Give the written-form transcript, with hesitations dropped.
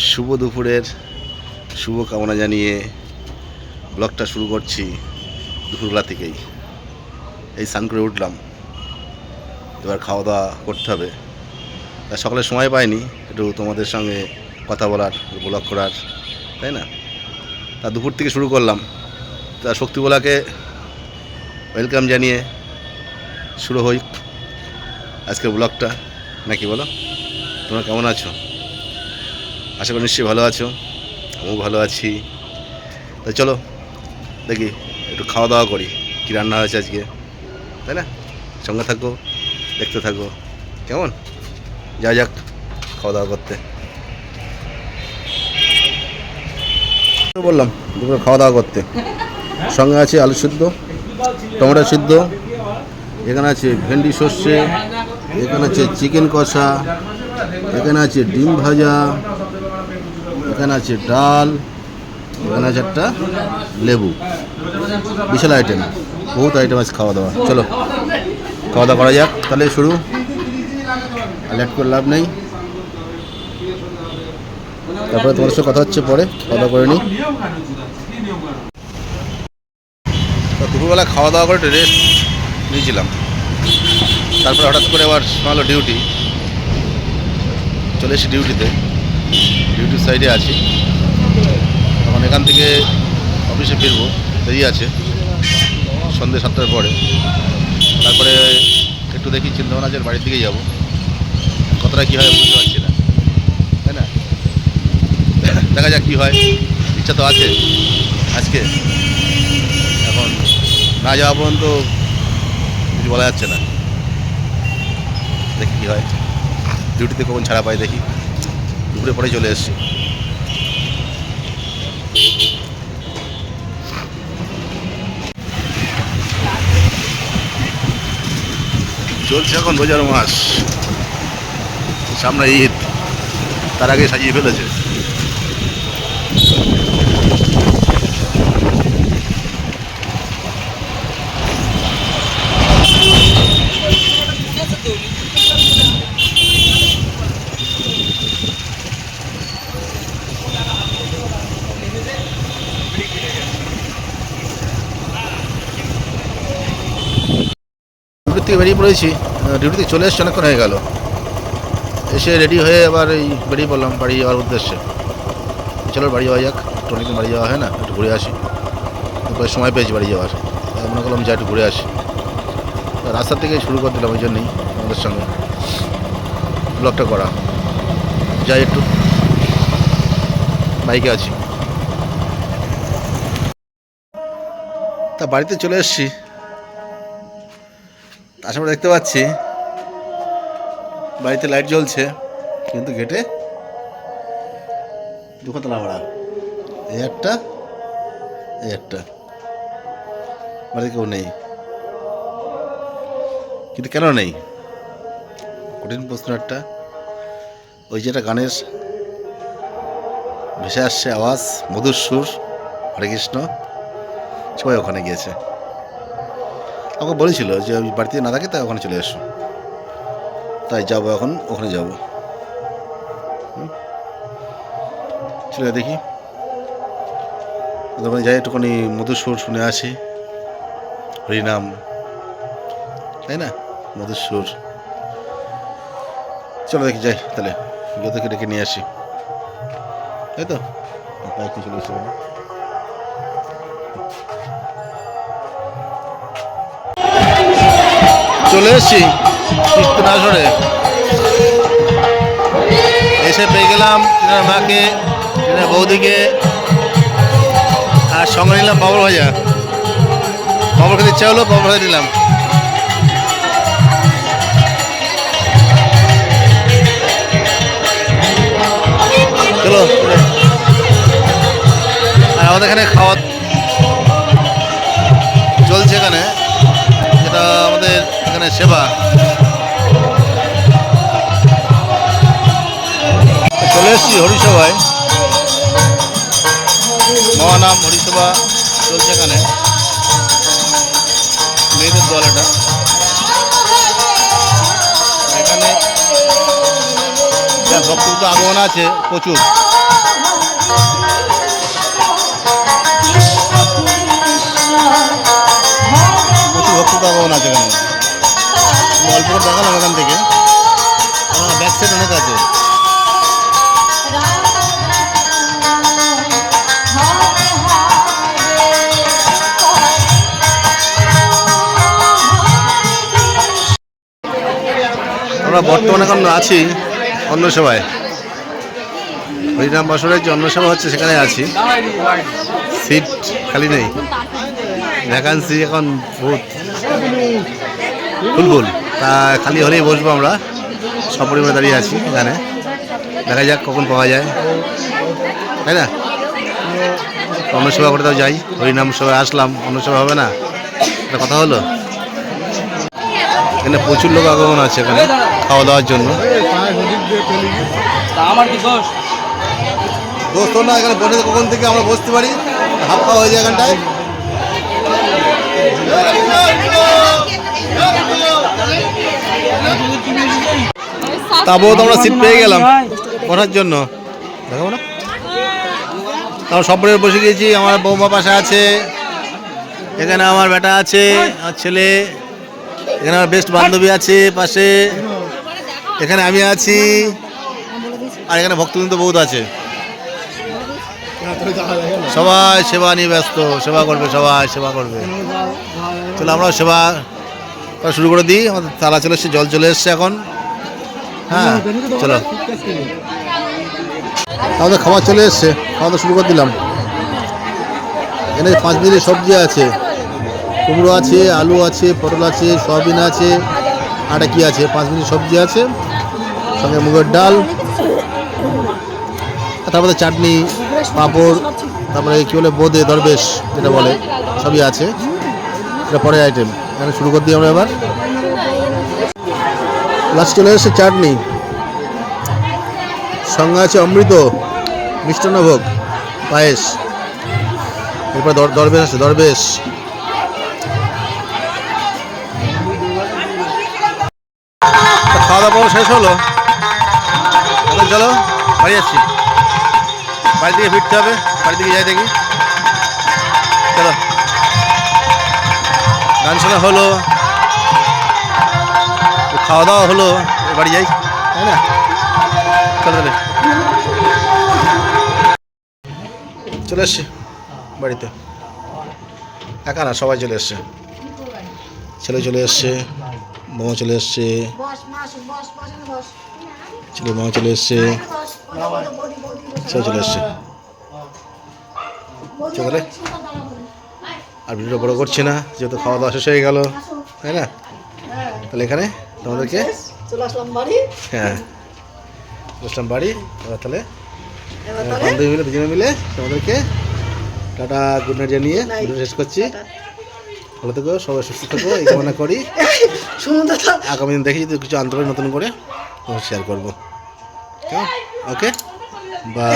শুভ দুপুরের শুভ কামনা জানিয়ে ব্লগটা শুরু করছি দুপুরবেলা থেকেই। এই স্নান করে উঠলাম, এবার খাওয়া দাওয়া করতে হবে। তা সকালে সময় পাইনি একটু তোমাদের সঙ্গে কথা বলার, ব্লগ করার, তাই না? তা দুপুর থেকে শুরু করলাম। তা শক্তিবলাকে ওয়েলকাম জানিয়ে শুরু হই আজকের ব্লগটা, নাকি বলো? তোমরা কেমন আছো? আশা করি নিশ্চয়ই ভালো আছো, আমিও ভালো আছি। তো চলো দেখি একটু খাওয়া দাওয়া করি, কী রান্না হয়েছে আজকে, তাই না? সঙ্গে থাকো, দেখতে থাকো, কেমন? যাওয়া যাক খাওয়া দাওয়া করতে। বললাম দুপুরে খাওয়া দাওয়া করতে, সঙ্গে আছে আলু সিদ্ধ, টমেটো সিদ্ধ, এখানে আছে ভেন্ডি সর্ষে, এখানে আছে চিকেন কষা, এখানে আছে ডিম ভাজা, এখানে আছে ডাল, এখানে আছে একটা লেবু। বিশাল আইটেম, বহুত আইটেম আছে খাওয়া দাওয়া। চলো খাওয়া দাওয়া করা যাক তাহলে, শুরু। লেট করে লাভ নেই, তারপরে তোমার সাথে কথা হচ্ছে পরে। খাওয়া দাওয়া করে নিই। দুপুরবেলা খাওয়া দাওয়া করে রেস্ট নিয়েছিলাম, তারপরে হঠাৎ করে আবার শোনালো ডিউটি। চলে এসেছি ডিউটিতে, ডিউটির সাইডে আছি। তখন এখান থেকে অফিসে ফিরবো, দেরি আছে, সন্ধ্যে 7টার পরে। তারপরে একটু দেখি চিন্তাভাবনা আছে বাড়ির দিকে যাবো। কতটা কী হয় বুঝতে পারছি না, তাই না? দেখা যাক কী হয়, ইচ্ছা তো আছে আজকে। এখন না যাওয়া পর্যন্ত কিছু বলা যাচ্ছে না, দেখি কী হয়। ডিউটিতে কখন ছাড়া পাই দেখি। দুপুরে পরে চলে এসেছি। চলছে এখন রোজার মাস, সামনে ঈদ, তার আগে সাজিয়ে ফেলেছে। ডিউটি থেকে বেরিয়ে পড়েছি, ডিউটি থেকে চলে এসেছি অনেকক্ষণ হয়ে গেল। এসে রেডি হয়ে আবার এই বেরিয়ে পড়লাম বাড়ি যাওয়ার উদ্দেশ্যে। চলো বাড়ি যাওয়া যাক, একটু অনেকদিন বাড়ি যাওয়া হয় না, একটু ঘুরে আসি। তারপরে সময় পেয়েছি বাড়ি যাওয়ার, মনে করলাম যা একটু ঘুরে আসি। রাস্তা থেকে শুরু করে দিলাম, ওই জন্যই আমাদের সঙ্গে ব্লগটা করা। যাই একটু, বাইকে আছি। তা বাড়িতে চলে এসেছি, আসার দেখতে পাচ্ছি বাড়িতে লাইট জ্বলছে, কিন্তু গেটে দুটো তালা মারা। এই একটা, এই একটা, বাড়িতে কেউ নেই। কিন্তু কেন নেই? কঠিন প্রশ্ন একটা। ওই যেটা গানের ভেসে আসছে আওয়াজ, মধুর সুর, হরে কৃষ্ণ, সবাই ওখানে গিয়েছে। আমাকে বলেছিল যে ওই বাড়িতে না থাকে তাই ওখানে চলে এসো, তাই যাবো এখন, ওখানে যাবো। চলে দেখি ওখানে যাই, একটুখানি মধুর সুর শুনে আসি, হরিনাম, তাই না? মধুর সুর। চলো দেখি যাই তাহলে, গিয়ে থেকে ডেকে নিয়ে আসি, তাই তো? বাইক নিয়ে চলে এসে চলে এসছি কৃষ্ণাসরে। এসে পেয়ে গেলাম মাকে, বৌদিকে, আর সঙ্গে নিলাম পাপড় ভাজা। পাপড় খেতে ইচ্ছা হলো, পাপড় ভাজা নিলাম। চলো, আর আমাদের এখানে খাওয়া চলছে, এখানে যেটা আমাদের এখানে সেবা। চলে এসছি হরিসভায়, মহানাম হরিসভা চলছে এখানে, মেয়েদের দল এটা। এখানে যা ভক্তদের আগমন আছে প্রচুর। প্রচুর ভক্ত আগমন আছে এখানে। অল্প করে দেখালাম এখান থেকে, ব্যাক সাইড অনেক আছে। আমরা বর্তমানে এখন আছি অন্য সভায়, হরিনাম বাসরের যে অন্য সভা হচ্ছে সেখানে আছি। সিট খালি নেই, ভ্যাকান্সি এখন বহুত ফুল। তা খালি হলেই বসবো আমরা, সপরিমাণে দাঁড়িয়ে আছি এখানে। দেখা যাক কখন পাওয়া যায়, তাই না? অন্য সেবা করে তাও যাই, হরিনাম সভায় আসলাম, অন্য সেবা হবে না, একটা কথা হলো। এখানে প্রচুর লোক আগমন আছে এখানে খাওয়া দাওয়ার জন্য। দোস্ত না এখানে বসে কখন থেকে আমরা বসতে পারি, হাফ খাওয়া হয়ে যায় এখানটায়। তারপর তো আমরা সিট পেয়ে গেলাম বসার জন্য, দেখাবো না? আমরা সব বসে গিয়েছি। আমার বৌমা পাশে আছে, এখানে আমার বেটা আছে, আমার ছেলে, এখানে আমার বেস্ট বান্ধবী আছে পাশে, এখানে আমি আছি, আর এখানে ভক্তবৃন্দ বহুত আছে। সবাই সেবা নিয়ে ব্যস্ত, সেবা করবে, সবাই সেবা করবে। চলো আমরাও সেবা শুরু করে দিই। আমাদের তালা চলে এসছে, জল চলে এসছে এখন। হ্যাঁ চলো, আমাদের খাবার চলে এসছে, খাওয়া দাওয়া শুরু করে দিলাম। এখানে 5 মিনিটের সবজি আছে, কুমড়ো আছে, আলু আছে, পটল আছে, সয়াবিন আছে, আটা কি আছে, 5 মিনিট সবজি আছে, সঙ্গে মুগের ডাল, তারপরে চাটনি, পাঁপড়, তারপরে কী বলে বোঁদে, দরবেশ যেটা বলে, সবই আছে। এটা পরে আইটেম। এখানে শুরু করে দিই আমরা এবার। লাস্ট চলে এসেছে চাটনি, সঙ্গে আছে অমৃত, মিষ্টান্নভোগ, পায়েস, এরপর দরবেশ আছে, দরবেশ। খাওয়া দাওয়া শেষ হলো, এখন চলো বাড়ি যাচ্ছি, বাড়ি থেকে ফিরতে হবে, বাড়ি থেকে যাই দেখি। চলো, গান শোনা হলো, খাওয়া দাওয়া হলো, বাড়ি যাই, তাই না? চলো তাহলে, চলে এসছি বাড়িতে। একা না, সবাই চলে এসছে, ছেলে চলে এসছে, বৌমা চলে এসছে, ছেলে বৌমা চলে এসছে, সব চলে এসছে। চলে, আর ভিডিওটা বড় করছি না, যেহেতু খাওয়া দাওয়া শেষ হয়ে গেল, তাই না? তাহলে এখানে তোমাদেরকে হ্যাঁ আসলাম বাড়ি। এবার তাহলে বান্ধবী মিলে, দুজনে মিলে তোমাদেরকে টাটা গুড নাইট জানিয়ে ভিডিও শেষ করছি। ভালো থেকো, সবাই সুস্থ থাকো এই কামনা করি। আগামী দিন দেখি যদি কিছু আনতে পারি নতুন করে শেয়ার করবো। ওকে, বাই।